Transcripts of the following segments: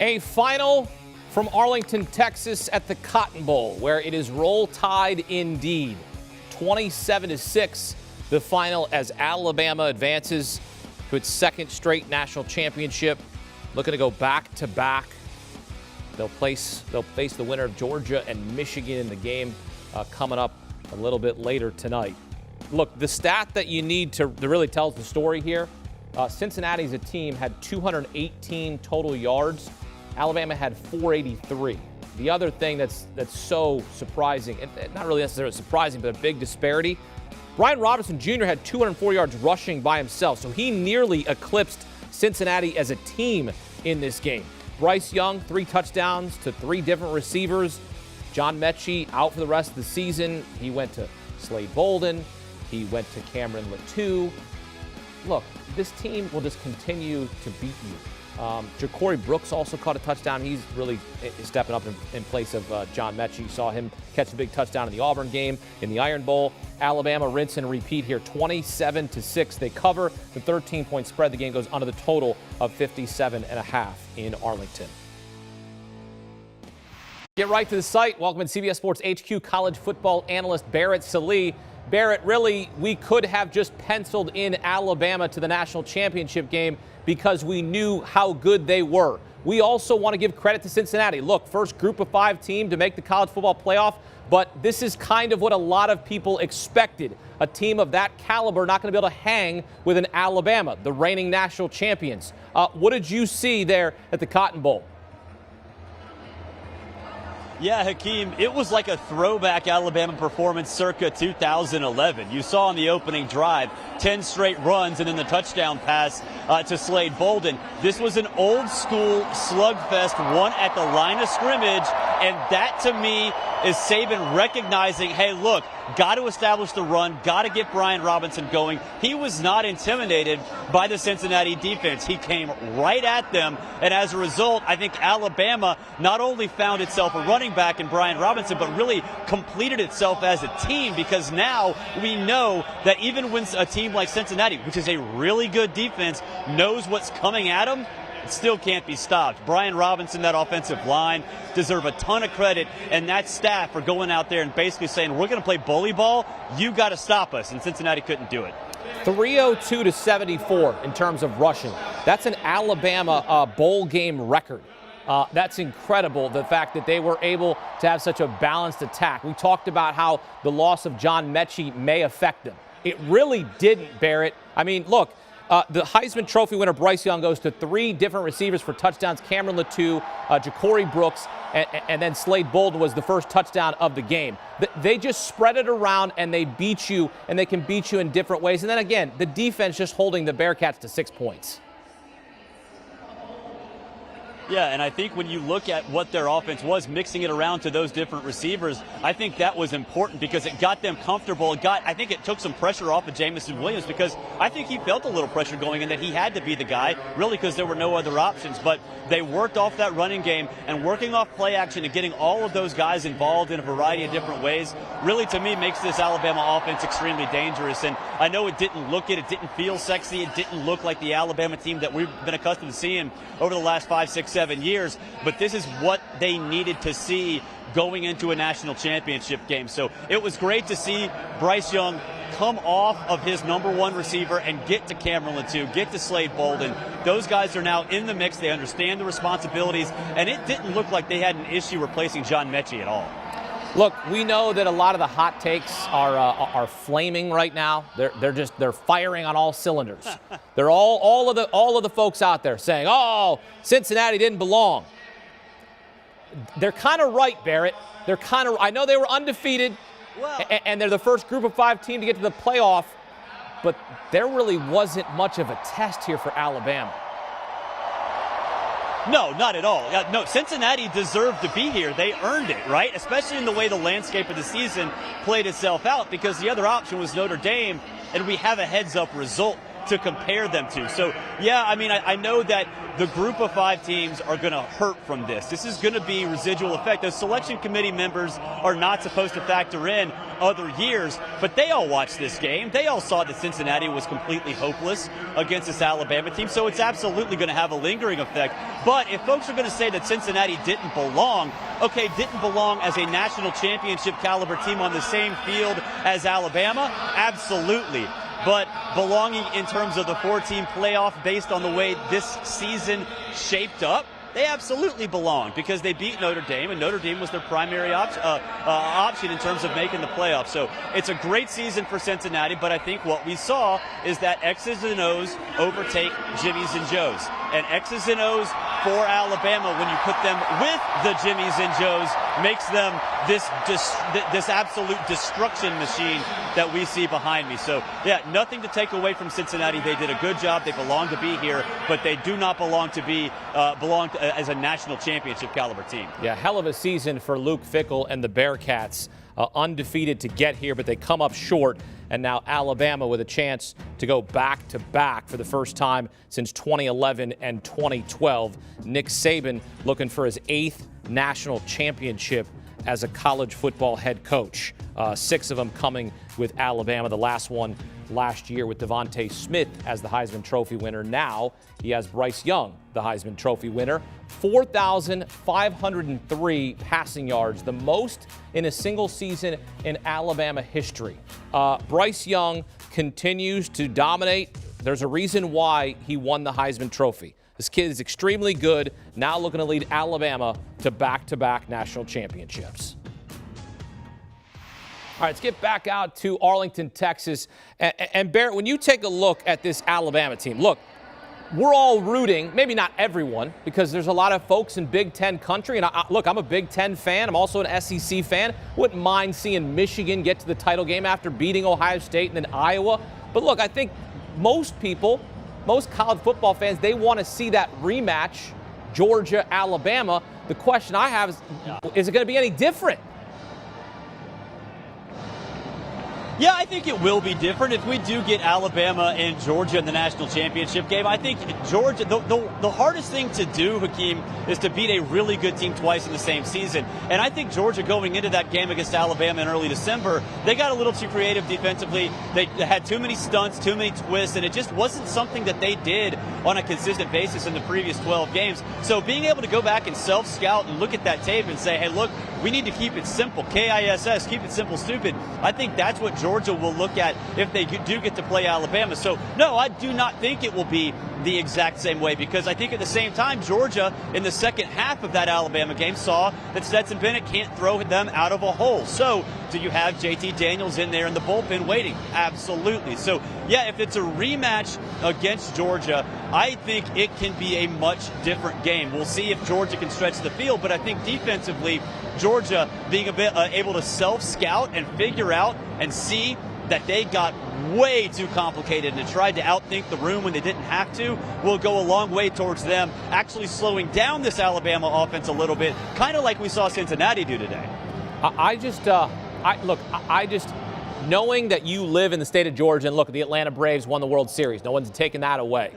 A final from Arlington, Texas at the Cotton Bowl, where it is roll tide indeed. 27-6, the final as Alabama advances to its second straight national championship. Looking to go back-to-back. They'll face the winner of Georgia and Michigan in the game coming up a little bit later tonight. Look, the stat that you need to really tell the story here, Cincinnati as a team had 218 total yards. Alabama had 483. The other thing that's so surprising, and not really necessarily surprising, but a big disparity, Brian Robinson Jr. had 204 yards rushing by himself, so he nearly eclipsed Cincinnati as a team in this game. Bryce Young, 3 touchdowns to 3 different receivers. John Mechie out for the rest of the season. He went to Slade Bolden. He went to Cameron Latou. Look, this team will just continue to beat you. Ja'Cory Brooks also caught a touchdown. He's really stepping up in place of John Mechie. Saw him catch a big touchdown in the Auburn game, in the Iron Bowl. Alabama rinse and repeat here, 27-6. They cover the 13-point spread. The game goes under the total of 57.5 in Arlington. Get right to the site. Welcome to CBS Sports HQ college football analyst Barrett Sallee. Barrett, really, we could have just penciled in Alabama to the national championship game because we knew how good they were. We also want to give credit to Cincinnati. Look, first group of 5 team to make the college football playoff, but this is kind of what a lot of people expected. A team of that caliber not going to be able to hang with an Alabama, the reigning national champions. What did you see there at the Cotton Bowl? Yeah, Hakeem, it was like a throwback Alabama performance circa 2011. You saw on the opening drive 10 straight runs and then the touchdown pass to Slade Bolden. This was an old school slugfest, one at the line of scrimmage, and that to me is Saban recognizing, hey, look, got to establish the run, got to get Brian Robinson going. He was not intimidated by the Cincinnati defense. He came right at them, and as a result, I think Alabama not only found itself a running back in Brian Robinson, but really completed itself as a team, because now we know that even when a team like Cincinnati, which is a really good defense, knows what's coming at them, it still can't be stopped. Brian Robinson, that offensive line, deserve a ton of credit, and that staff for going out there and basically saying, we're going to play bully ball, you got to stop us, and Cincinnati couldn't do it. 302 to 74 in terms of rushing. That's an Alabama bowl game record. That's incredible, the fact that they were able to have such a balanced attack. We talked about how the loss of John Mechie may affect them. It really didn't, Barrett. I mean, look, the Heisman Trophy winner Bryce Young goes to 3 different receivers for touchdowns. Cameron Latou, Ja'Cory Brooks, and then Slade Bolden was the first touchdown of the game. They just spread it around and they beat you, and they can beat you in different ways. And then again, the defense just holding the Bearcats to 6 points. Yeah, and I think when you look at what their offense was, mixing it around to those different receivers, I think that was important because it got them comfortable. I think it took some pressure off of Jamison Williams, because I think he felt a little pressure going in that he had to be the guy, really, because there were no other options. But they worked off that running game, and working off play action and getting all of those guys involved in a variety of different ways really, to me, makes this Alabama offense extremely dangerous. And I know it didn't look it. It didn't feel sexy. It didn't look like the Alabama team that we've been accustomed to seeing over the last 5, 6, 7 years. But this is what they needed to see going into a national championship game. So it was great to see Bryce Young come off of his number 1 receiver and get to Cameron Latou, get to Slade Bolden. Those guys are now in the mix. They understand the responsibilities, and it didn't look like they had an issue replacing John Mechie at all. Look, we know that a lot of the hot takes are flaming right now. They're firing on all cylinders. They're all of the folks out there saying, "Oh, Cincinnati didn't belong." They're kind of right, Barrett. I know they were undefeated, and they're the first group of 5 team to get to the playoff, but there really wasn't much of a test here for Alabama. No, not at all. No, Cincinnati deserved to be here. They earned it, right? Especially in the way the landscape of the season played itself out, because the other option was Notre Dame, and we have a heads-up result. to compare them to. So, yeah, I mean, I know that the group of 5 teams are going to hurt from this. This is going to be residual effect. Those selection committee members are not supposed to factor in other years, but they all watched this game. They all saw that Cincinnati was completely hopeless against this Alabama team, so it's absolutely going to have a lingering effect. But if folks are going to say that Cincinnati didn't belong, okay, didn't belong as a national championship caliber team on the same field as Alabama, absolutely. But belonging in terms of the 4-team playoff based on the way this season shaped up, they absolutely belong because they beat Notre Dame, and Notre Dame was their primary option in terms of making the playoffs. So it's a great season for Cincinnati, but I think what we saw is that X's and O's overtake Jimmy's and Joe's. And X's and O's for Alabama, when you put them with the Jimmy's and Joe's, makes them this absolute destruction machine that we see behind me. So, yeah, nothing to take away from Cincinnati. They did a good job. They belong to be here, but they do not belong as a national championship caliber team. Yeah, hell of a season for Luke Fickell and the Bearcats. Undefeated to get here, but they come up short. And now Alabama with a chance to go back-to-back for the first time since 2011 and 2012. Nick Saban looking for his 8th national championship as a college football head coach. 6 of them coming with Alabama. The last one last year with Devontae Smith as the Heisman Trophy winner. Now he has Bryce Young, the Heisman Trophy winner. 4,503 passing yards, the most in a single season in Alabama history. Bryce Young continues to dominate. There's a reason why he won the Heisman Trophy. This kid is extremely good, now looking to lead Alabama to back-to-back national championships. All right, let's get back out to Arlington, Texas. And Barrett, when you take a look at this Alabama team, look, we're all rooting, maybe not everyone, because there's a lot of folks in Big Ten country. And look, I'm a Big Ten fan. I'm also an SEC fan. Wouldn't mind seeing Michigan get to the title game after beating Ohio State and then Iowa. But look, I think most people, most college football fans, they want to see that rematch, Georgia-Alabama. The question I have is it going to be any different? Yeah, I think it will be different if we do get Alabama and Georgia in the national championship game. I think Georgia, the hardest thing to do, Hakeem, is to beat a really good team twice in the same season. And I think Georgia going into that game against Alabama in early December, they got a little too creative defensively. They had too many stunts, too many twists, and it just wasn't something that they did on a consistent basis in the previous 12 games. So being able to go back and self-scout and look at that tape and say, hey, look, we need to keep it simple, KISS, keep it simple, stupid. I think that's what Georgia will look at if they do get to play Alabama. So, no, I do not think it will be the exact same way because I think at the same time, Georgia in the second half of that Alabama game saw that Stetson Bennett can't throw them out of a hole. So, do you have JT Daniels in there in the bullpen waiting? Absolutely. So, yeah, if it's a rematch against Georgia, I think it can be a much different game. We'll see if Georgia can stretch the field, but I think defensively, Georgia being a bit able to self-scout and figure out and see that they got way too complicated and tried to outthink the room when they didn't have to will go a long way towards them actually slowing down this Alabama offense a little bit, kind of like we saw Cincinnati do today. I just knowing that you live in the state of Georgia, and look, the Atlanta Braves won the World Series. No one's taking that away.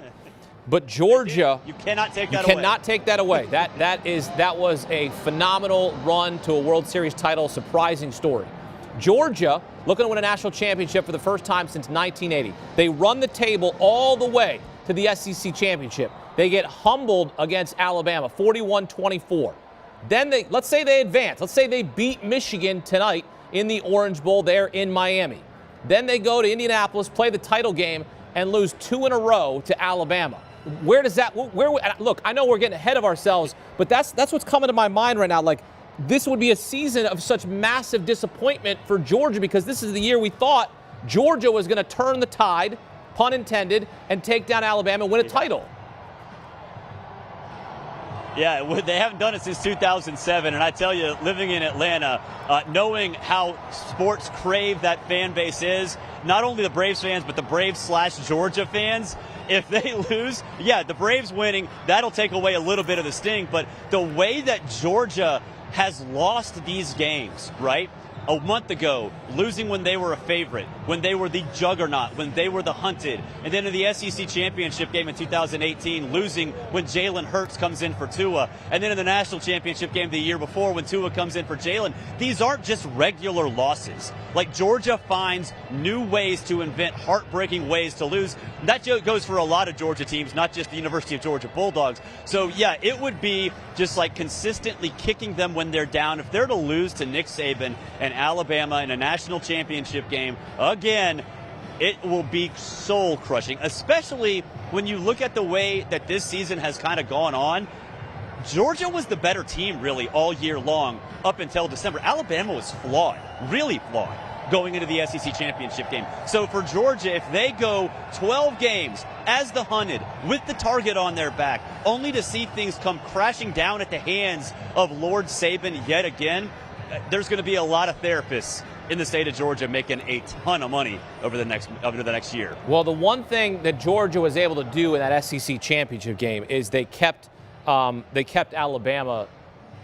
But Georgia, you cannot take that away. You cannot take that away. That was a phenomenal run to a World Series title, surprising story. Georgia looking to win a national championship for the first time since 1980. They run the table all the way to the SEC championship. They get humbled against Alabama, 41-24. Then let's say they advance. Let's say they beat Michigan tonight in the Orange Bowl there in Miami. Then they go to Indianapolis, play the title game, and lose 2 in a row to Alabama. Where does that? Look, I know we're getting ahead of ourselves, but that's what's coming to my mind right now. Like, this would be a season of such massive disappointment for Georgia because this is the year we thought Georgia was going to turn the tide, pun intended, and take down Alabama and win a title. Yeah, they haven't done it since 2007, and I tell you, living in Atlanta, knowing how sports crave that fan base is, not only the Braves fans, but the Braves/Georgia fans, if they lose, yeah, the Braves winning, that'll take away a little bit of the sting, but the way that Georgia has lost these games, right? a month ago, losing when they were a favorite, when they were the juggernaut, when they were the hunted, and then in the SEC championship game in 2018, losing when Jalen Hurts comes in for Tua, and then in the national championship game the year before when Tua comes in for Jalen. These aren't just regular losses. Like, Georgia finds new ways to invent heartbreaking ways to lose. That goes for a lot of Georgia teams, not just the University of Georgia Bulldogs. So, yeah, it would be just like consistently kicking them when they're down. If they're to lose to Nick Saban and Alabama in a national championship game, again, it will be soul-crushing, especially when you look at the way that this season has kind of gone on. Georgia was the better team, really, all year long up until December. Alabama was flawed, really flawed, going into the SEC championship game. So for Georgia, if they go 12 games as the hunted, with the target on their back, only to see things come crashing down at the hands of Lord Saban yet again, there's going to be a lot of therapists in the state of Georgia making a ton of money over the next year. Well, the one thing that Georgia was able to do in that SEC championship game is they kept Alabama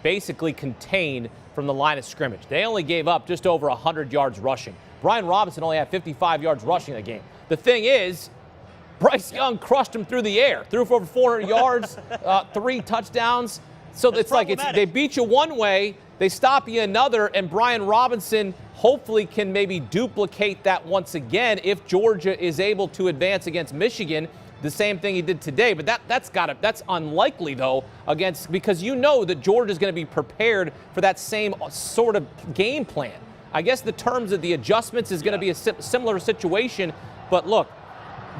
basically contained from the line of scrimmage. They only gave up just over 100 yards rushing. Brian Robinson only had 55 yards rushing in the game. The thing is, Bryce Young crushed him through the air, threw for over 400 yards, 3 touchdowns. So it's like they beat you one way, they stop you another, and Brian Robinson hopefully can maybe duplicate that once again if Georgia is able to advance against Michigan. The same thing he did today, but that's unlikely though because you know that Georgia's going to be prepared for that same sort of game plan. I guess the terms of the adjustments is going to be a similar situation, but look,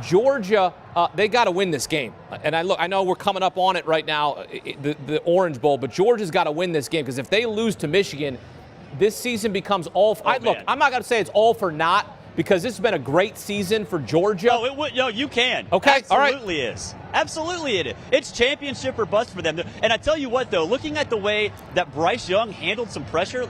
Georgia, they got to win this game. And I know we're coming up on it right now, the Orange Bowl, but Georgia's got to win this game because if they lose to Michigan, this season becomes all. Look, I'm not going to say it's all for naught, because this has been a great season for Georgia. No, it would. No, you can. Okay, absolutely is. Absolutely it is. It's championship or bust for them. And I tell you what, though, looking at the way that Bryce Young handled some pressure,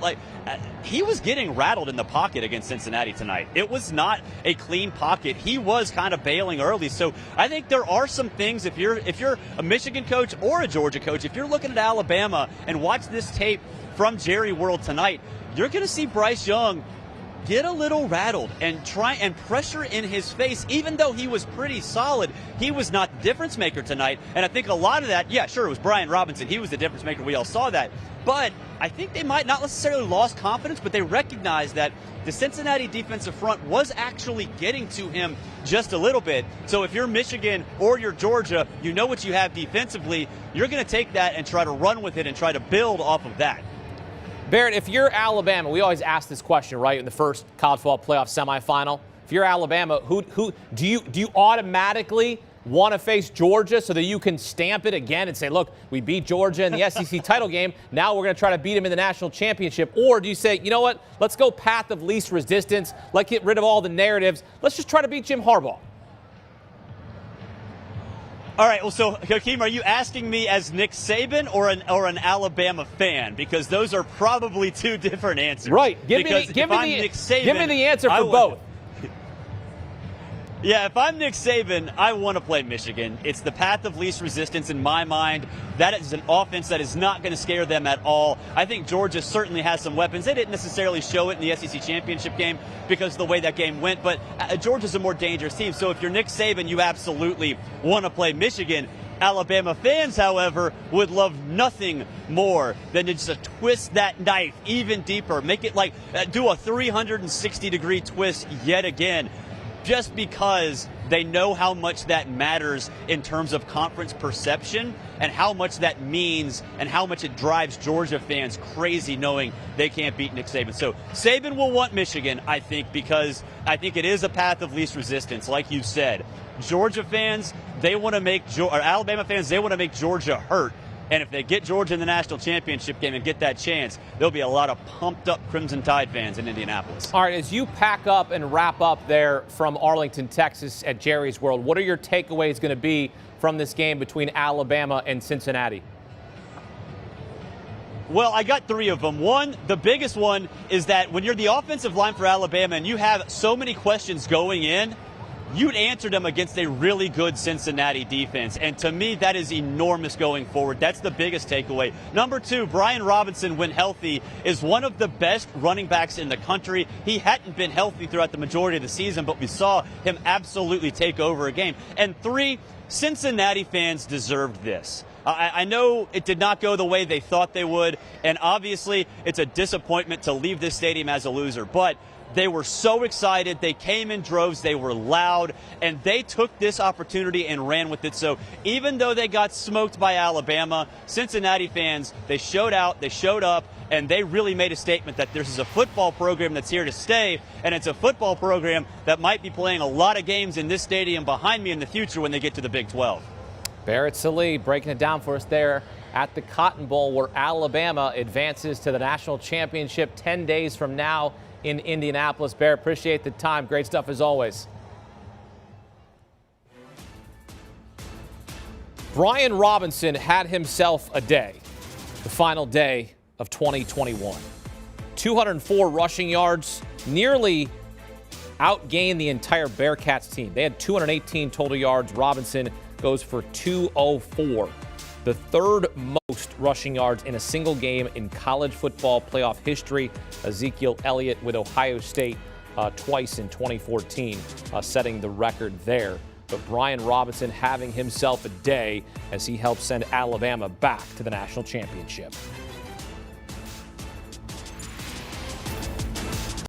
he was getting rattled in the pocket against Cincinnati tonight. It was not a clean pocket. He was kind of bailing early. So I think there are some things, if you're a Michigan coach or a Georgia coach, if you're looking at Alabama and watch this tape from Jerry World tonight, you're going to see Bryce Young get a little rattled and try and pressure in his face. Even though he was pretty solid, he was not the difference maker tonight. And I think a lot of that, yeah, sure, it was Brian Robinson. He was the difference maker. We all saw that. But I think they might not necessarily lost confidence, but they recognized that the Cincinnati defensive front was actually getting to him just a little bit. So if you're Michigan or you're Georgia, you know what you have defensively. You're going to take that and try to run with it and try to build off of that. Barrett, if you're Alabama, we always ask this question, right, in the first college football playoff semifinal. If you're Alabama, who do you automatically want to face Georgia so that you can stamp it again and say, look, we beat Georgia in the SEC title game. Now we're going to try to beat them in the national championship. Or do you say, you know what, let's go path of least resistance. Let's get rid of all the narratives. Let's just try to beat Jim Harbaugh. All right, well, so, Hakeem, are you asking me as Nick Saban or an Alabama fan? Because those are probably two different answers. Right. Give me the answer for both. Yeah, if I'm Nick Saban, I want to play Michigan. It's the path of least resistance in my mind. That is an offense that is not going to scare them at all. I think Georgia certainly has some weapons. They didn't necessarily show it in the SEC championship game because of the way that game went, but Georgia's a more dangerous team. So if you're Nick Saban, you absolutely want to play Michigan. Alabama fans, however, would love nothing more than to just twist that knife even deeper. Make it like do a 360-degree twist yet again. Just because they know how much that matters in terms of conference perception and how much that means and how much it drives Georgia fans crazy knowing they can't beat Nick Saban. So Saban will want Michigan, I think, because I think it is a path of least resistance, like you said. Georgia fans, they want to make Alabama fans, they want to make Georgia hurt. And if they get Georgia in the national championship game and get that chance, there'll be a lot of pumped-up Crimson Tide fans in Indianapolis. All right, as you pack up and wrap up there from Arlington, Texas at Jerry's World, what are your takeaways going to be from this game between Alabama and Cincinnati? Well, I got 3 of them. One, the biggest one is that when you're the offensive line for Alabama and you have so many questions going in, you'd answer them against a really good Cincinnati defense. And to me, that is enormous going forward. That's the biggest takeaway. Number two, Brian Robinson, when healthy, is one of the best running backs in the country. He hadn't been healthy throughout the majority of the season, but we saw him absolutely take over a game. And three, Cincinnati fans deserved this. I know it did not go the way they thought they would, and obviously it's a disappointment to leave this stadium as a loser, but they were so excited. They came in droves. They were loud, and they took this opportunity and ran with it. So even though they got smoked by Alabama, Cincinnati fans, they showed out, they showed up, and they really made a statement that this is a football program that's here to stay, and it's a football program that might be playing a lot of games in this stadium behind me in the future when they get to the Big 12. Barrett Sallee breaking it down for us there at the Cotton Bowl, where Alabama advances to the national championship 10 days from now in Indianapolis. Barrett, appreciate the time. Great stuff as always. Brian Robinson had himself a day, the final day of 2021. 204 rushing yards, nearly outgained the entire Bearcats team. They had 218 total yards. Robinson goes for 204, the third most rushing yards in a single game in college football playoff history. Ezekiel Elliott with Ohio State twice in 2014, setting the record there. But Brian Robinson having himself a day as he helped send Alabama back to the national championship.